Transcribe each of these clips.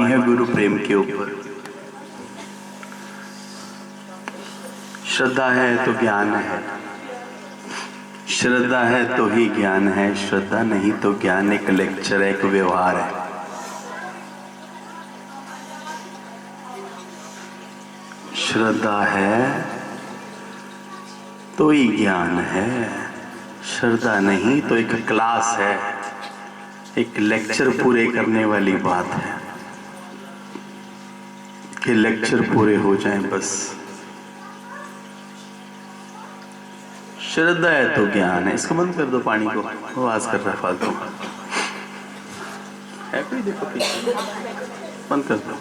है गुरु प्रेम के ऊपर। श्रद्धा है तो ज्ञान है, श्रद्धा है तो ही ज्ञान है, श्रद्धा नहीं तो ज्ञान एक लेक्चर है, एक व्यवहार है। श्रद्धा है तो ही ज्ञान है, श्रद्धा नहीं तो एक क्लास है, एक लेक्चर पूरे करने वाली बात है कि लेक्चर पूरे हो जाएं बस। श्रद्धा है तो ज्ञान है। इसको बंद कर दो, पानी को आवाज कर रहा है फालतू है कोई, देखो पीछे बंद कर दो।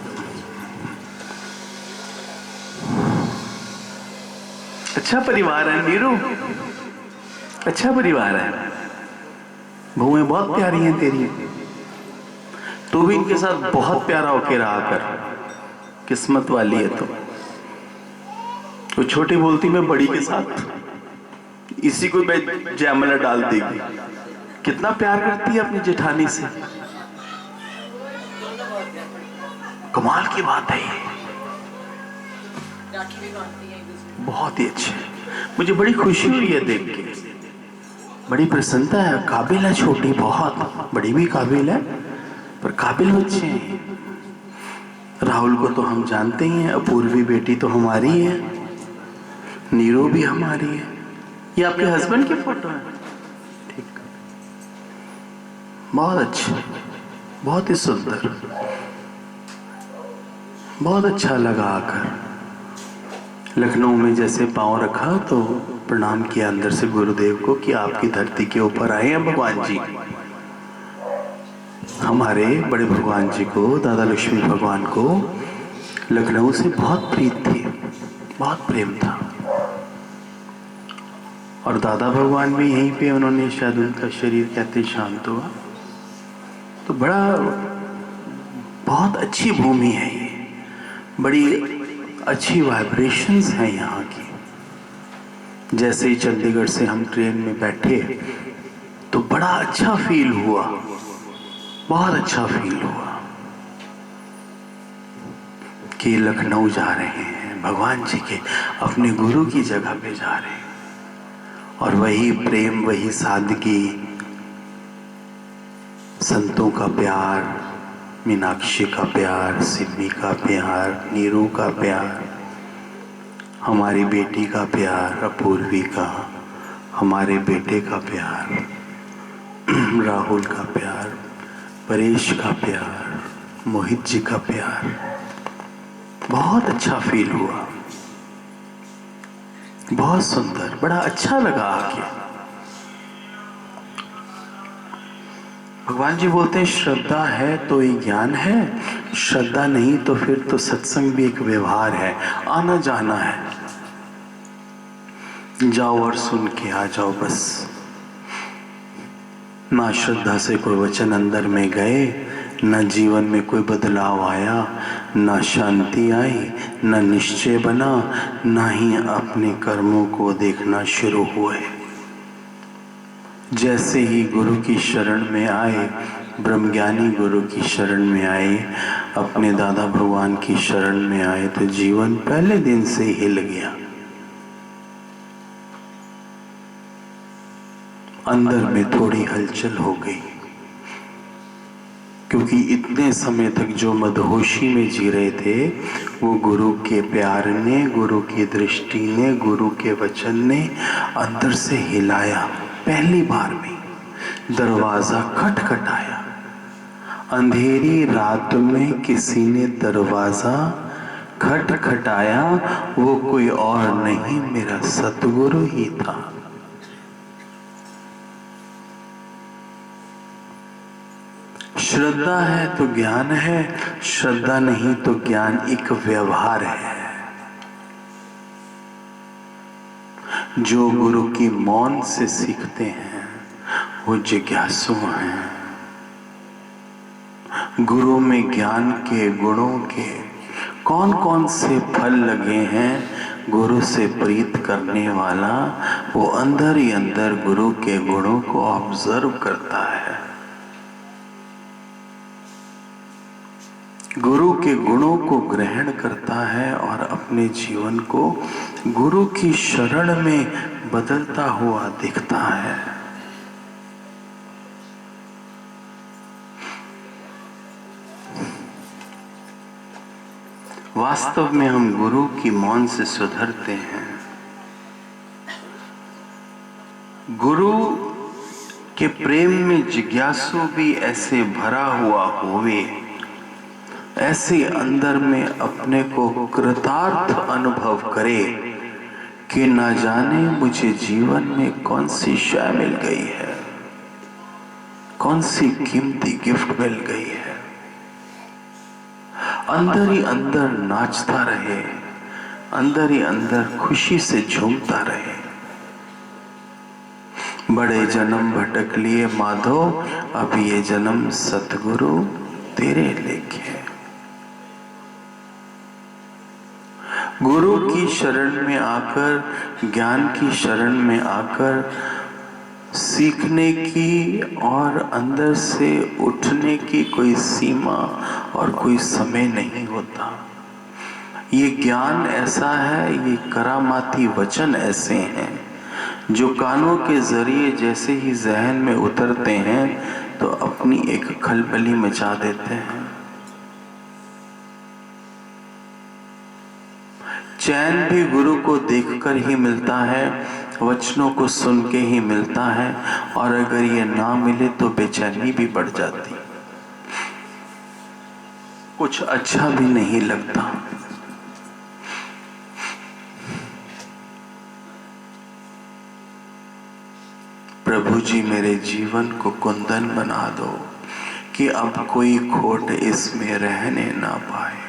अच्छा परिवार है नीरू, अच्छा परिवार है, बहुएं बहुत प्यारी हैं तेरी, तू भी इनके साथ बहुत प्यारा होके रहा कर, किस्मत वाली है तो। वो छोटी बोलती मैं बड़ी के साथ, इसी को मैं जयमाला डाल देगी। कितना प्यार करती है अपनी जेठानी से, कमाल की बात है ये, बहुत ही अच्छे। मुझे बड़ी खुशी हुई है देख के, बड़ी प्रसन्नता है। काबिल है छोटी, बहुत बड़ी भी काबिल है, पर काबिल बच्चे हैं। राहुल को तो हम जानते ही हैं, अपूर्वी बेटी तो हमारी है, नीरू भी हमारी है। ये आपके हस्बैंड की फोटो है, ठीक, बहुत अच्छी, बहुत ही सुंदर, बहुत अच्छा लगा आकर। लखनऊ में जैसे पांव रखा तो प्रणाम किया अंदर से गुरुदेव को कि आपकी धरती के ऊपर आए हैं भगवान जी। हमारे बड़े भगवान जी को, दादा लक्ष्मी भगवान को लखनऊ से बहुत प्रीत थी, बहुत प्रेम था। और दादा भगवान भी यहीं पे, उन्होंने शायद उनका शरीर कहते शांत हुआ। तो बड़ा, बहुत अच्छी भूमि है ये, बड़ी अच्छी वाइब्रेशंस हैं यहाँ की। जैसे ही चंडीगढ़ से हम ट्रेन में बैठे तो बड़ा अच्छा फील हुआ, बहुत अच्छा फील हुआ कि लखनऊ जा रहे हैं, भगवान जी के अपने गुरु की जगह पे जा रहे हैं। और वही प्रेम, वही सादगी, संतों का प्यार, मीनाक्षी का प्यार, सिमी का प्यार, नीरू का प्यार, हमारी बेटी का प्यार, अपूर्वी का, हमारे बेटे का प्यार, राहुल का प्यार, परेश का प्यार, मोहित जी का प्यार, बहुत अच्छा फील हुआ, बहुत सुंदर, बड़ा अच्छा लगा आके। भगवान जी बोलते हैं श्रद्धा है तो ही ज्ञान है, श्रद्धा नहीं तो फिर तो सत्संग भी एक व्यवहार है, आना जाना है। जाओ और सुन के आ जाओ बस। ना श्रद्धा से कोई वचन अंदर में गए, न जीवन में कोई बदलाव आया, न शांति आई, न निश्चय बना, न ही अपने कर्मों को देखना शुरू हुए। जैसे ही गुरु की शरण में आए, ब्रह्मज्ञानी गुरु की शरण में आए, अपने दादा भगवान की शरण में आए, तो जीवन पहले दिन से हिल गया। अंदर में थोड़ी हलचल हो गई, क्योंकि इतने समय तक जो मदहोशी में जी रहे थे, वो गुरु के प्यार ने, गुरु की दृष्टि ने, गुरु के वचन ने अंदर से हिलाया। पहली बार में दरवाजा खटखटाया, अंधेरी रात में किसी ने दरवाजा खटखटाया, वो कोई और नहीं, मेरा सतगुरु ही था। श्रद्धा है तो ज्ञान है, श्रद्धा नहीं तो ज्ञान एक व्यवहार है। जो गुरु की मौन से सीखते हैं वो जिज्ञासु हैं। गुरु में ज्ञान के, गुणों के कौन कौन से फल लगे हैं, गुरु से प्रीत करने वाला वो अंदर ही अंदर गुरु के गुणों को ऑब्जर्व करता है। गुरु के गुणों को ग्रहण करता है और अपने जीवन को गुरु की शरण में बदलता हुआ दिखता है। वास्तव में हम गुरु की मौन से सुधरते हैं। गुरु के प्रेम में जिज्ञासु भी ऐसे भरा हुआ होवे, ऐसे अंदर में अपने को कृतार्थ अनुभव करे कि ना जाने मुझे जीवन में कौन सी शय मिल गई है, कौन सी कीमती गिफ्ट मिल गई है। अंदर ही अंदर नाचता रहे, अंदर ही अंदर खुशी से झूमता रहे। बड़े जन्म भटक लिए माधो, अब ये जन्म सतगुरु तेरे लेखे। गुरु की शरण में आकर, ज्ञान की शरण में आकर सीखने की और अंदर से उठने की कोई सीमा और कोई समय नहीं होता। ये ज्ञान ऐसा है, ये करामाती वचन ऐसे हैं जो कानों के जरिए जैसे ही जहन में उतरते हैं तो अपनी एक खलबली मचा देते हैं। चैन भी गुरु को देखकर ही मिलता है, वचनों को सुन के ही मिलता है, और अगर ये ना मिले तो बेचैनी भी बढ़ जाती, कुछ अच्छा भी नहीं लगता। प्रभु जी मेरे जीवन को कुंदन बना दो कि अब कोई खोट इसमें रहने ना पाए।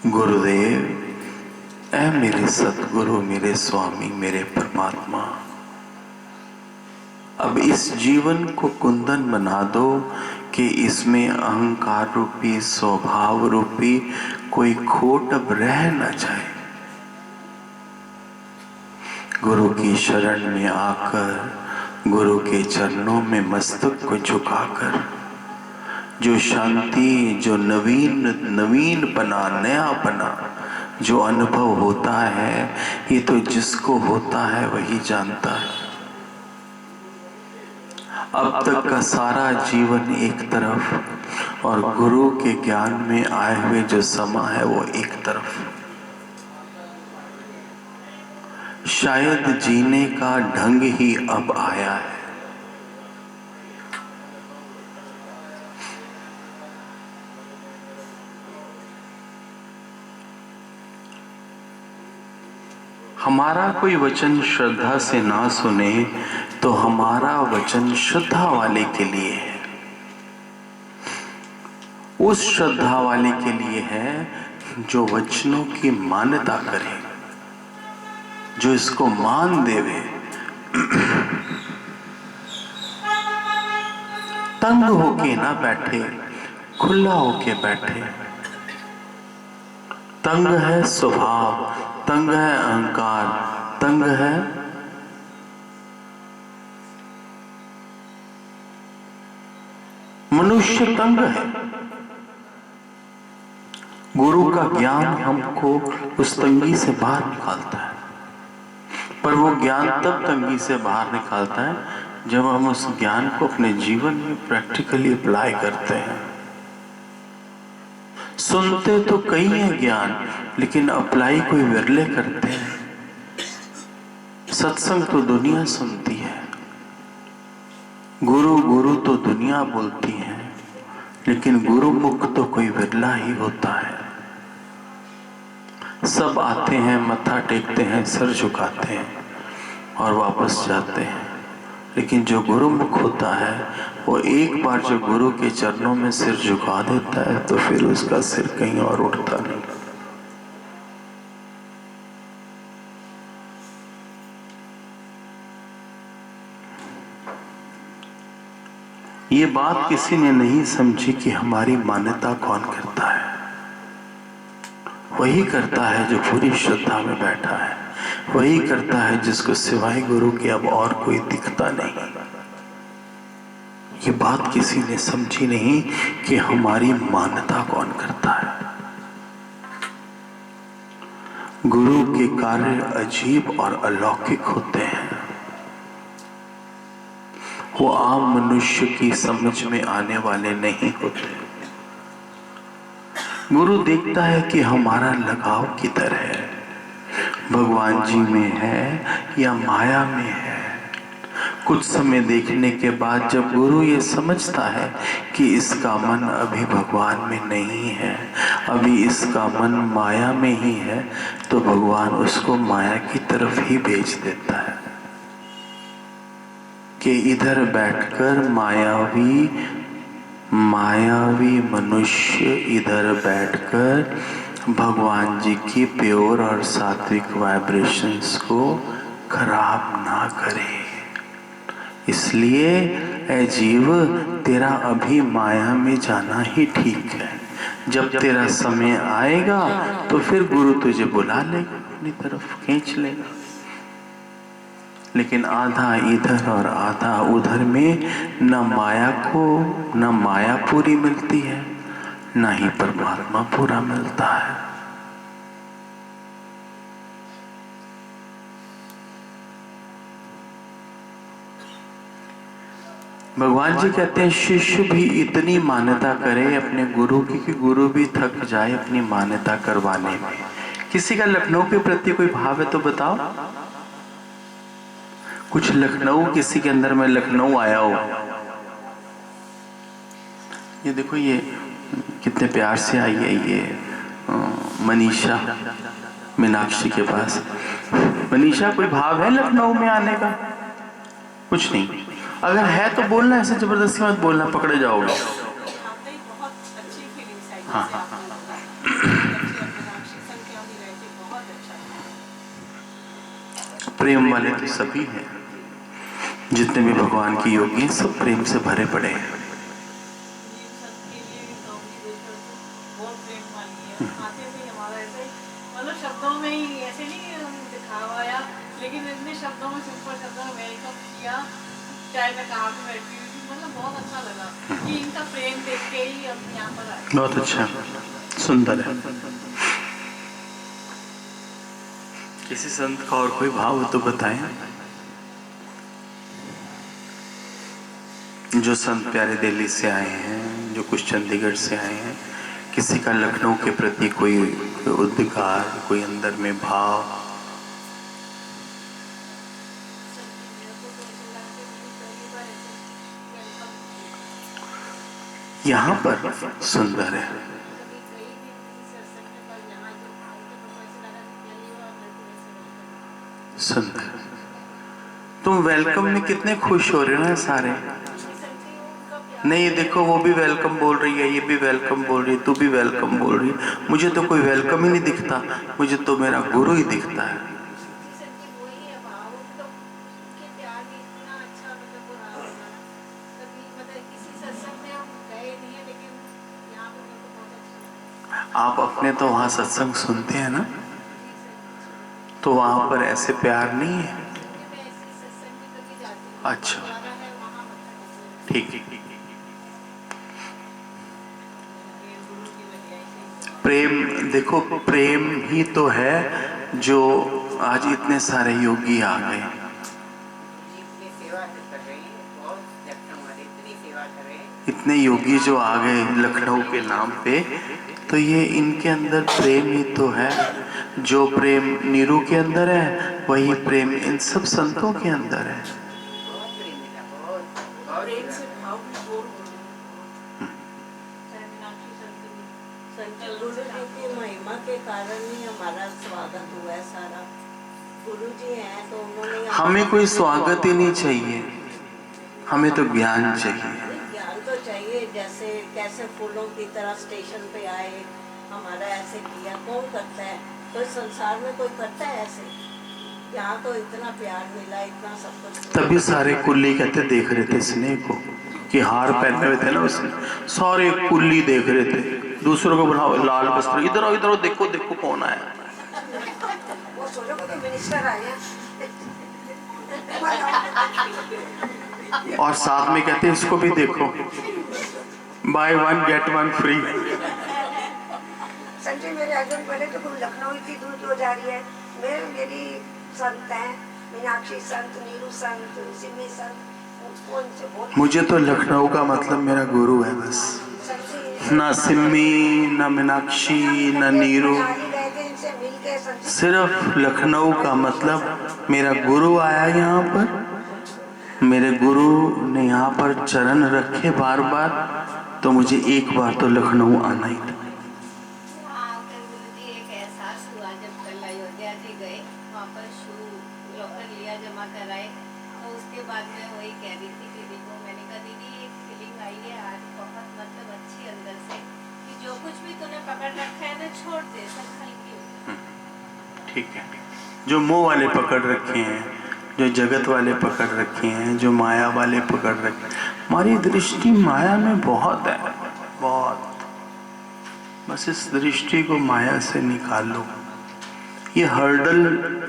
गुरुदेव, ऐ मेरे सतगुरु, मेरे स्वामी, मेरे परमात्मा, अब इस जीवन को कुंदन बना दो कि इसमें अहंकार रूपी, स्वभाव रूपी कोई खोट अब रह न जाए। गुरु की शरण में आकर, गुरु के चरणों में मस्तक को झुकाकर जो शांति, जो नवीन पना, नया पना जो अनुभव होता है, ये तो जिसको होता है वही जानता है। अब तक का सारा जीवन एक तरफ और गुरु के ज्ञान में आए हुए जो समा है वो एक तरफ। शायद जीने का ढंग ही अब आया है। हमारा कोई वचन श्रद्धा से ना सुने तो हमारा वचन श्रद्धा वाले के लिए है, उस श्रद्धा वाले के लिए है जो वचनों की मान्यता करे, जो इसको मान देवे। तंग होके ना बैठे, खुला होके बैठे। तंग है स्वभाव, तंग है अहंकार, तंग है मनुष्य, तंग है। गुरु का ज्ञान हमको उस तंगी से बाहर निकालता है, पर वो ज्ञान तब तंगी से बाहर निकालता है जब हम उस ज्ञान को अपने जीवन में प्रैक्टिकली अप्लाई करते हैं। सुनते तो कई हैं ज्ञान, लेकिन अप्लाई कोई विरले करते हैं। सत्संग तो दुनिया सुनती है, गुरु गुरु तो दुनिया बोलती है, लेकिन गुरु मुख तो कोई विरला ही होता है। सब आते हैं, मत्था टेकते हैं, सर झुकाते हैं और वापस जाते हैं, लेकिन जो गुरु मुख होता है वो एक बार जो गुरु के चरणों में सिर झुका देता है तो फिर उसका सिर कहीं और उठता नहीं। ये बात किसी ने नहीं समझी कि हमारी मान्यता कौन करता है। वही करता है जो पूरी श्रद्धा में बैठा है, वही करता है जिसको सिवाय गुरु के अब और कोई दिखता नहीं। ये बात किसी ने समझी नहीं कि हमारी मान्यता कौन करता है। गुरु के कार्य अजीब और अलौकिक होते हैं। वो आम मनुष्य की समझ में आने वाले नहीं होते। गुरु देखता है कि हमारा लगाव किधर है, भगवान जी में है या माया में है। कुछ समय देखने के बाद जब गुरु ये समझता है कि इसका मन अभी भगवान में नहीं है, अभी इसका मन माया में ही है, तो भगवान उसको माया की तरफ ही भेज देता है कि इधर बैठकर मायावी मनुष्य इधर बैठकर भगवान जी की प्योर और सात्विक वाइब्रेशंस को खराब ना करे। इसलिए ऐ जीव, तेरा अभी माया में जाना ही ठीक है। जब तेरा समय आएगा तो फिर गुरु तुझे बुला लेगा, अपनी तरफ खींच लेगा। लेकिन आधा इधर और आधा उधर में न माया पूरी मिलती है, न ही परमात्मा पूरा मिलता है। भगवान जी कहते हैं शिष्य भी इतनी मान्यता करे अपने गुरु की कि गुरु भी थक जाए अपनी मान्यता करवाने में। किसी का लखनऊ के प्रति कोई भाव है तो बताओ। कुछ लखनऊ किसी के अंदर में लखनऊ आया हो। ये देखो, ये कितने प्यार से आई है ये मनीषा मीनाक्षी के पास। मनीषा, कोई भाव है लखनऊ में आने का? कुछ नहीं। अगर है तो बोलना, ऐसे जबरदस्ती मत बोलना, पकड़े जाओगे। हाँ हाँ हाँ। प्रेम वाले तो सभी हैं, जितने भी भगवान की योगी हैं सब प्रेम से भरे पड़े हैं। शब्दों में ही ऐसे नहीं दिखावा या, लेकिन इतने शब्दों में सिंपल शब्दों में वेलकम किया, चाय में कहाँ पे बैठी हुई थी, मतलब बहुत अच्छा लगा कि इनका प्रेम देख के ही हम यहाँ पर आए। बहुत अच्छा, सुंदर है। किसी संत का और कोई भाव हो तो बताएं। जो संत प्यारे दिल्ली से आए हैं, जो कुछ चंडीगढ़ से आए हैं, किसी का लखनऊ के प्रति कोई उद्गार, कोई अंदर में भाव? यहाँ पर सुंदर है। सुंदर। तुम वेलकम में कितने खुश हो रहे हो ना सारे। नहीं, देखो वो भी वेलकम बोल रही है, ये भी वेलकम बोल रही है, तू भी वेलकम बोल रही है। मुझे तो कोई वेलकम ही नहीं दिखता, मुझे तो मेरा गुरु ही दिखता है। आप अपने तो वहाँ सत्संग सुनते हैं ना, तो वहाँ पर ऐसे प्यार नहीं है। अच्छा, ठीक है। प्रेम, देखो प्रेम ही तो है जो आज इतने सारे योगी आ गए। इतने योगी जो आ गए लखनऊ के नाम पे, तो ये इनके अंदर प्रेम ही तो है। जो प्रेम नीरू के अंदर है वही प्रेम इन सब संतों के अंदर है। महिमा के कारण ही हमारा स्वागत हुआ है सारा। गुरु जी हैं तो उन्होंने, हमें कोई स्वागत ही नहीं चाहिए, हमें तो ज्ञान चाहिए। ज्ञान तो चाहिए। जैसे कैसे फूलों की तरह स्टेशन पे आए, हमारा ऐसे किया, कौन करता है? कोई संसार में कोई करता है ऐसे? यहाँ तो इतना प्यार मिला, इतना सब कुछ। तभी सारे कुल्ली कहते देख रहे थे स्नेह को, कि हार पहने हुए थे ना उसने, सारे कुल्ली देख रहे थे। दूसरों को बनाओ लाल वस्त्र, इधर आओ इधर आओ, देखो देखो कौन आया। वो सोचो कि मिनिस्टर आए। और साथ में कहते हैं इसको भी देखो, बाय 1 गेट 1 फ्री। संजय मेरे हस्बैंड बोले तो तुम लखनऊ इतनी दूर क्यों जा रही है? मेरी संत हैं, मीनाक्षी संत, नीरू संत, सिमी संत, उनसे बहुत। मुझे तो लखनऊ का मतलब मेरा गुरु है बस, ना सिम्मी, ना मीनाक्षी, ना नीरू, सिर्फ लखनऊ का मतलब मेरा गुरु आया यहाँ पर, मेरे गुरु ने यहाँ पर चरण रखे बार बार, तो मुझे एक बार तो लखनऊ आना ही था। एक एहसास हुआ जब कल अयोध्या जी गए, वहाँ पर शू लॉकर लिया, जमा कराए, तो उसके बाद मैं वही कह रही थी दीदी को, मैंने कहा दीदी एक फीलिंग आई है आज बहुत मतलब अच्छी अंदर से, कि जो कुछ भी तूने पकड़ रखा है ना छोड़ दे, सब हल्की हो जाए। ठीक है, जो मोह वाले पकड़ रखे हैं, जो जगत वाले पकड़ रखे हैं, जो माया वाले पकड़ रखे हैं, हमारी दृष्टि माया में बहुत है, बहुत। बस इस दृष्टि को माया से निकाल लो। ये हर्डल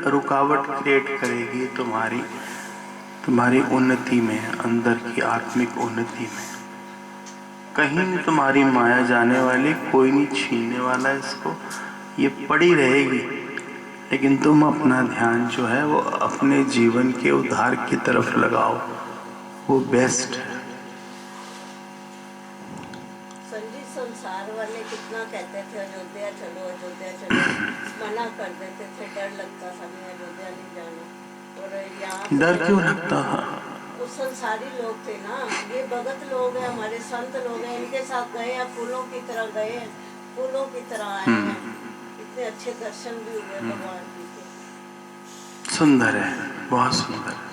रुकावट क्रिएट करेगी तुम्हारी उन्नति में, अंदर की आत्मिक उन्नति में। कहीं नहीं तुम्हारी माया जाने वाली, कोई नहीं छीनने वाला इसको, ये पड़ी रहेगी। लेकिन तुम अपना ध्यान जो है वो अपने जीवन के उद्धार की तरफ लगाओ, वो बेस्ट है। संजीत संसार वाले कितना कहते थे अयोध्या चलो अयोध्या चलो, मना कर देते थे, डर लगता था नहीं अयोध्या नहीं जाना। और यहाँ डर क्यों लगता है? वो संसारी लोग थे ना, ये भगत लोग हैं, हमारे संत लोग हैं, इनके साथ गए हैं, फूलों की तरह गए हैं, फूलों की तरह आए हैं, इतने अच्छे दर्शन भी हुए भगवान जी के। सुंदर है, बहुत सुंदर है,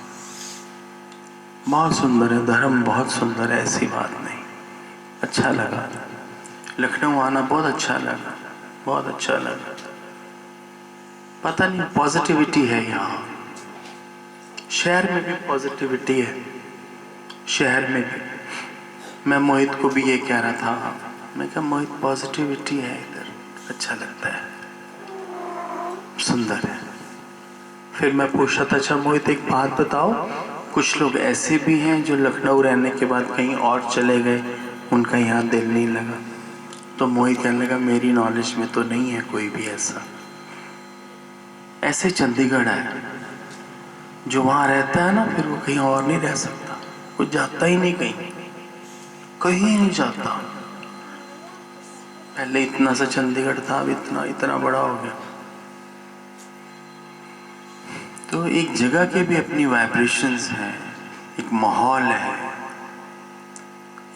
बहुत सुंदर है, धर्म बहुत सुंदर है, ऐसी बात नहीं। अच्छा लगा, लखनऊ आना बहुत अच्छा लगा, बहुत अच्छा लगा। पता नहीं पॉजिटिविटी है यहाँ, शहर में भी पॉजिटिविटी है, शहर में भी। मैं मोहित को भी ये कह रहा था, मैं कहा मोहित पॉजिटिविटी है इधर, अच्छा लगता है, सुंदर है। फिर मैं पूछा था, अच्छा मोहित एक बात बताओ, कुछ लोग ऐसे भी हैं जो लखनऊ रहने के बाद कहीं और चले गए, उनका यहाँ दिल नहीं लगा। तो मोहित कहने लगा मेरी नॉलेज में तो नहीं है कोई भी ऐसा। ऐसे चंडीगढ़ है, जो वहाँ रहता है ना फिर वो कहीं और नहीं रह सकता, वो जाता ही नहीं कहीं, कहीं नहीं जाता। पहले इतना सा चंडीगढ़ था, अब इतना बड़ा हो गया। तो एक जगह के भी अपनी वाइब्रेशंस हैं, एक माहौल है।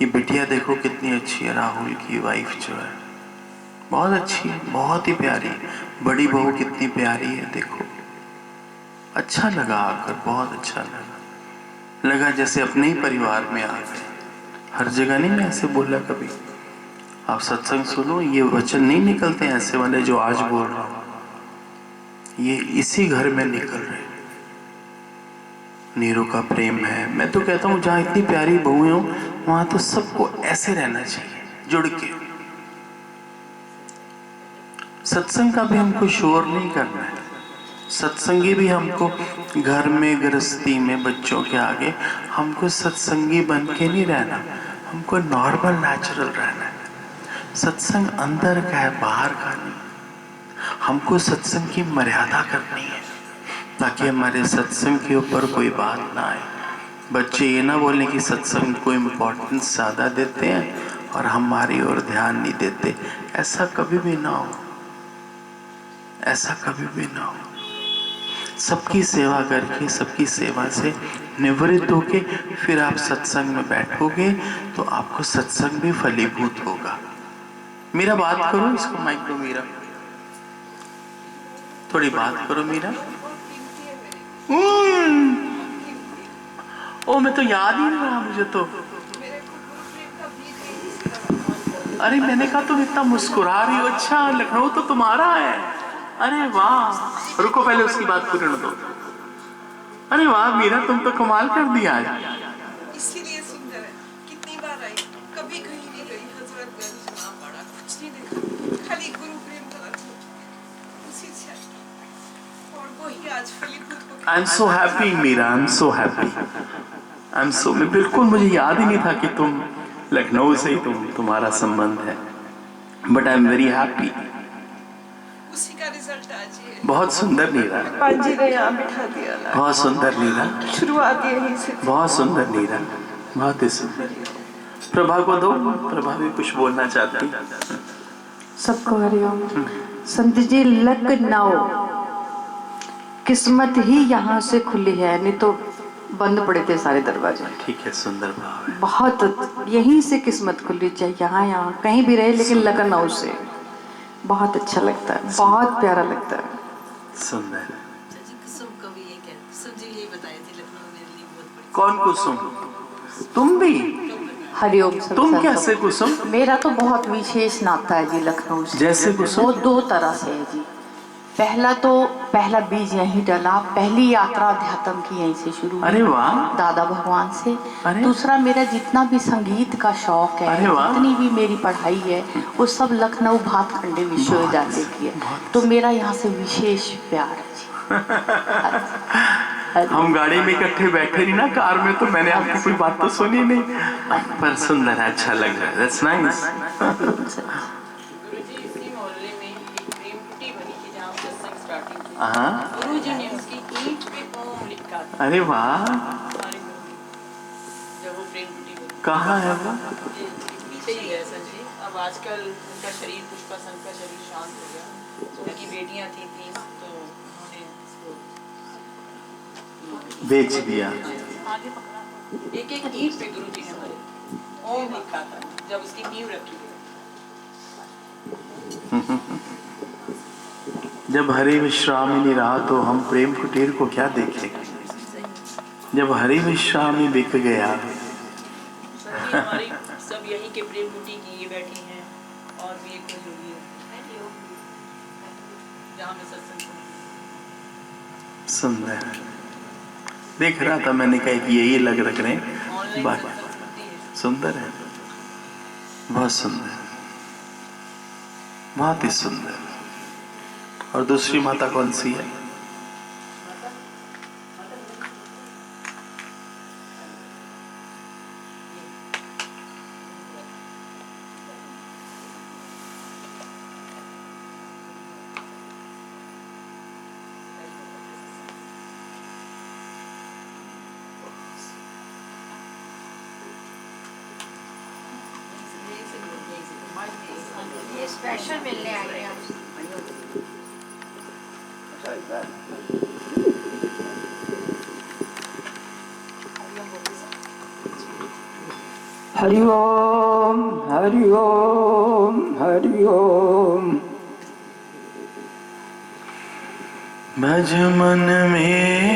ये बिटिया देखो कितनी अच्छी है, राहुल की वाइफ जो है बहुत अच्छी है, बहुत ही प्यारी। बड़ी बहू कितनी प्यारी है, देखो अच्छा लगा आकर, बहुत अच्छा लगा जैसे अपने ही परिवार में आ गए। हर जगह नहीं मैं ऐसे बोला कभी, आप सत्संग सुनो, ये वचन नहीं निकलते ऐसे वाले जो आज बोल रहा हूँ, ये इसी घर में निकल रहे। नीरू का प्रेम है। मैं तो कहता हूँ जहाँ इतनी प्यारी बहुएं हो वहां तो सबको ऐसे रहना चाहिए, जुड़ के। सत्संग का भी हमको शोर नहीं करना है, सत्संगी भी हमको घर में, गृहस्थी में, बच्चों के आगे हमको सत्संगी बन के नहीं रहना, हमको नॉर्मल नेचुरल रहना है। सत्संग अंदर का है, बाहर का नहीं। हमको सत्संग की मर्यादा करनी है ताकि हमारे सत्संग के ऊपर कोई बात ना आए। बच्चे ये ना बोले कि सत्संग को इम्पोर्टेंस ज़्यादा देते हैं और हमारी ओर ध्यान नहीं देते। ऐसा कभी भी ना हो, ऐसा कभी भी ना हो। सबकी सेवा करके, सबकी सेवा से निवृत्त होके फिर आप सत्संग में बैठोगे तो आपको सत्संग भी फलीभूत होगा। मेरा बात करो, इसको माइक दो, मेरा थोड़ी बात करो मीरा। ओ मैं तो याद ही नहीं रहा मुझे तो। अरे मैंने कहा तुम इतना मुस्कुरा रही हो, अच्छा लखनऊ तो तुम्हारा है, अरे वाह। रुको पहले उसकी बात पूरी दो। अरे वाह मीरा, तुम तो कमाल कर दिया आज। इसीलिए सुंदर है, कितनी बार आई, कभी कहीं नहीं गई, हजरतगंज ना पड़ा, कुछ नहीं देखा, खाली गुरु प्रेम का उसी से और वही आज फलीभूत हो गया। I am so happy Meera, I am so happy, I am so, मैं बिल्कुल, मुझे याद ही नहीं था कि तुम लखनऊ से ही तुम्हारा संबंध है, but I am very happy. उसी का रिजल्ट आज ये है। बहुत सुंदर नीरा, पाजी ने यहाँ बिठा दिया ना, बहुत सुंदर नीरा, शुरुआत यहीं से थी। बहुत सुंदर नीरा, बहुत ही सुंदर। प्रभा को दो, प्रभा भी कुछ बोलना चाहती। सबको हरिओम। संत जी, लखनऊ किस्मत ही यहाँ से खुली है, नहीं तो बंद पड़े थे सारे दरवाजे। ठीक है, सुंदर भाव है। बहुत यहीं से किस्मत खुली, चाहे यहाँ कहीं भी रहे, लेकिन लखनऊ से बहुत अच्छा लगता है, बहुत प्यारा लगता है। सुंदर। कुसुम को भी ये कुसुम जी यही बताए थे, लखनऊ मेरे लिए बहुत बड़ी। कौन कुसुम? तुम भी? हरिओम। तुम कैसे कुसुम? मेरा तो बहुत विशेष नाता है जी लखनऊ से। जैसे कुसुम? वो दो तरह से है जी। पहला बीज यहीं डला, पहली यात्रा अध्यात्म की यहीं से शुरू हुई। अरे वाह। दादा भगवान से। अरे। दूसरा, मेरा जितना भी संगीत का शौक है, अरे वाह। जितनी भी मेरी पढ़ाई है, वो सब लखनऊ भातखंडे विश्वविद्यालय की है, तो मेरा यहाँ से विशेष प्यार है जी। हम गाड़ी में इकट्ठे बैठे नहीं ना, कार में, तो मैंने आपकी कोई बात तो सुनी नहीं, पर सुंदर है, अच्छा लग रहा है। That's nice. गुरुजी, इसी मोहल्ले में एक प्रेम कुटी बनी थी जहाँ सत्संग स्टार्टिंग की। हाँ। गुरुजी ने उसकी ईंट पे ओम लिखा था। अरे वाह। हमारे गुरु ने, जब वो प्रेम कुटी बनी। कहाँ है वो? ये पीछे ही है संजय। अब आजकल उनका शरीर, पुष्पासन का शरीर शांत हो गया। तो उनकी बेटियां थी 3, तो उन्होंने इसको बेच दिया। आगे पकड़ा। एक ईंट पे गुरुजी ने हमारे ओम लिखा था जब उसकी नींव रखी गई। जब हरि विश्रामी रहा तो हम प्रेम कुटीर को क्या देखेंगे? जब हरि विश्रामी बिक गया। हमारी सब यहीं के प्रेम कुटी की ये बैठी हैं, और भी एक कोई होगी जहाँ में सत्संग सुंदर देख रहा था मैंने, कहा कि यही लग रख रहे हैं। ऑनलाइन बात सत्संग सुनती है। सुंदर है, बहुत सुंदर, बहुत ही सुंदर। और दूसरी माता कौन सी है? ये स्पेशल मिलने आए हैं आपसे। हरि ओम हरि ओम हरि ओम। भज मन में